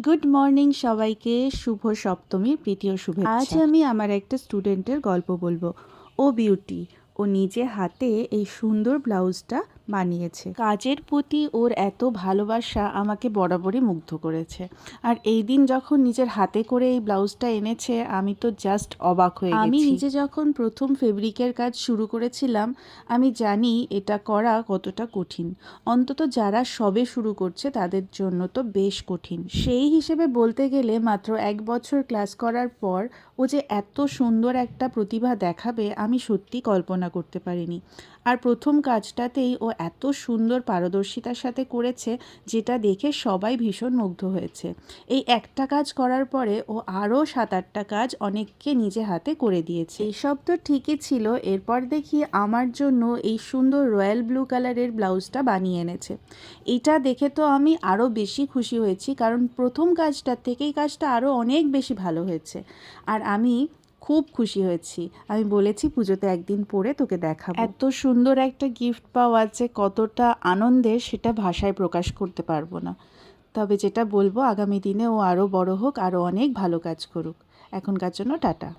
Good morning সবাইকে, শুভ সপ্তমীর প্রীতীয় শুভেচ্ছা। আজ আমি আমার একটা স্টুডেন্টের গল্প বলবো। ও বিউটি, ও নিজে হাতে এই সুন্দর ব্লাউজটা বানিয়েছে। কাজের প্রতি ওর এত ভালোবাসা আমাকে বরাবরই মুগ্ধ করেছে। আর এই দিন যখন নিজের হাতে করে এই ব্লাউজটা এনেছে, আমি তো জাস্ট অবাক হয়ে গেছি। আমি নিজে যখন প্রথম ফেব্রিকের কাজ শুরু করেছিলাম, আমি জানি এটা করা কতটা কঠিন। অন্তত যারা সবে শুরু করছে তাদের জন্য তো বেশ কঠিন। সেই হিসেবে বলতে গেলে মাত্র 1 বছর ক্লাস করার পর ও যে এত সুন্দর একটা প্রতিভা দেখাবে আমি সত্যি কল্পনা করতে পারিনি। আর প্রথম কাজটাতেই ও এত সুন্দর পারদর্শিতার সাথে করেছে, যেটা দেখে সবাই ভীষণ মুগ্ধ হয়েছে। এই একটা কাজ করার পরে ও আরও 7-8টা কাজ অনেককে নিজে হাতে করে দিয়েছে। এইসব তো ঠিকই ছিল, এরপর দেখি আমার জন্য এই সুন্দর রয়্যাল ব্লু কালারের ব্লাউজটা বানিয়ে এনেছে। এটা দেখে তো আমি আরও বেশি খুশি হয়েছি, কারণ প্রথম কাজটার থেকে এই কাজটা আরও অনেক বেশি ভালো হয়েছে। আর আমি খুব খুশি হয়েছি। আমি বলেছি পুজোতে একদিন পরে তোকে দেখাবো। এত সুন্দর একটা গিফট পাওয়া যে কতটা আনন্দের, সেটা ভাষায় প্রকাশ করতে পারবো না। তবে যেটা বলবো, আগামী দিনে ও আরও বড় হোক, আরও অনেক ভালো কাজ করুক। এখনকার জন্য টাটা।